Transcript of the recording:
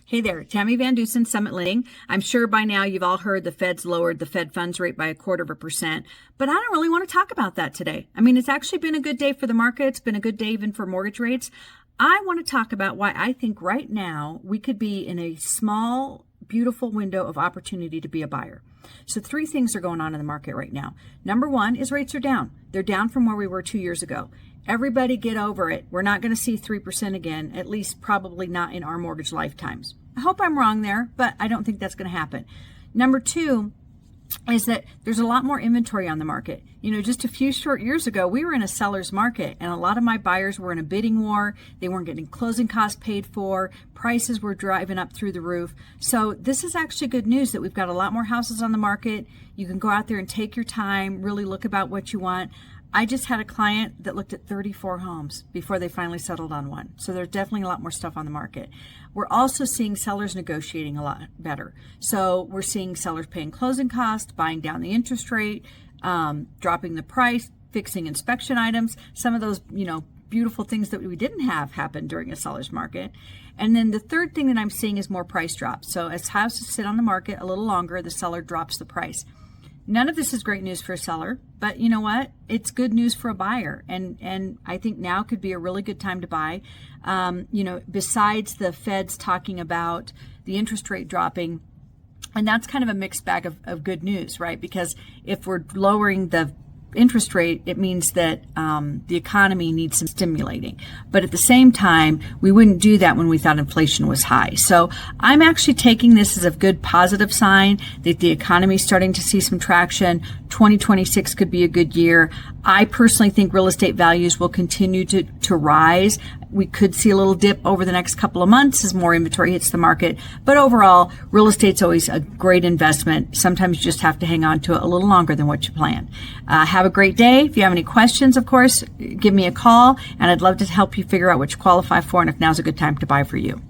Hey there, Tammie VanDeusen, Summit Lending. I'm sure by now you've all heard the Fed's lowered the Fed funds rate by 0.25%, but I don't really want to talk about that today. I mean, it's actually been a good day for the market. It's been a good day even for mortgage rates. I want to talk about why I think right now we could be in a small, beautiful window of opportunity to be a buyer. So 3 things are going on in the market right now. Number 1 is rates are down. They're down from where we were 2 years ago. Everybody get over it. We're not going to see 3% again, at least probably not in our mortgage lifetimes. I hope I'm wrong there, but I don't think that's going to happen. Number 2 is that there's a lot more inventory on the market. You know, just a few short years ago, we were in a seller's market, and a lot of my buyers were in a bidding war. They weren't getting closing costs paid for. Prices were driving up through the roof. So this is actually good news that we've got a lot more houses on the market. You can go out there and take your time, really look about what you want. I just had a client that looked at 34 homes before they finally settled on one. So there's definitely a lot more stuff on the market. We're also seeing sellers negotiating a lot better. So we're seeing sellers paying closing costs, buying down the interest rate, dropping the price, fixing inspection items, some of those, beautiful things that we didn't have happen during a seller's market. And then the third thing that I'm seeing is more price drops. So as houses sit on the market a little longer, the seller drops the price. None of this is great news for a seller, but you know what? It's good news for a buyer. And I think now could be a really good time to buy. Besides the Fed's talking about the interest rate dropping, and that's kind of a mixed bag of good news, right? Because if we're lowering the interest rate, it means that the economy needs some stimulating. But at the same time, we wouldn't do that when we thought inflation was high. So I'm actually taking this as a good positive sign that the economy is starting to see some traction. 2026 could be a good year. I personally think real estate values will continue to rise. We could see a little dip over the next couple of months as more inventory hits the market. But overall, real estate's always a great investment. Sometimes you just have to hang on to it a little longer than what you plan. Have a great day. If you have any questions, of course, give me a call, and I'd love to help you figure out what you qualify for and if now's a good time to buy for you.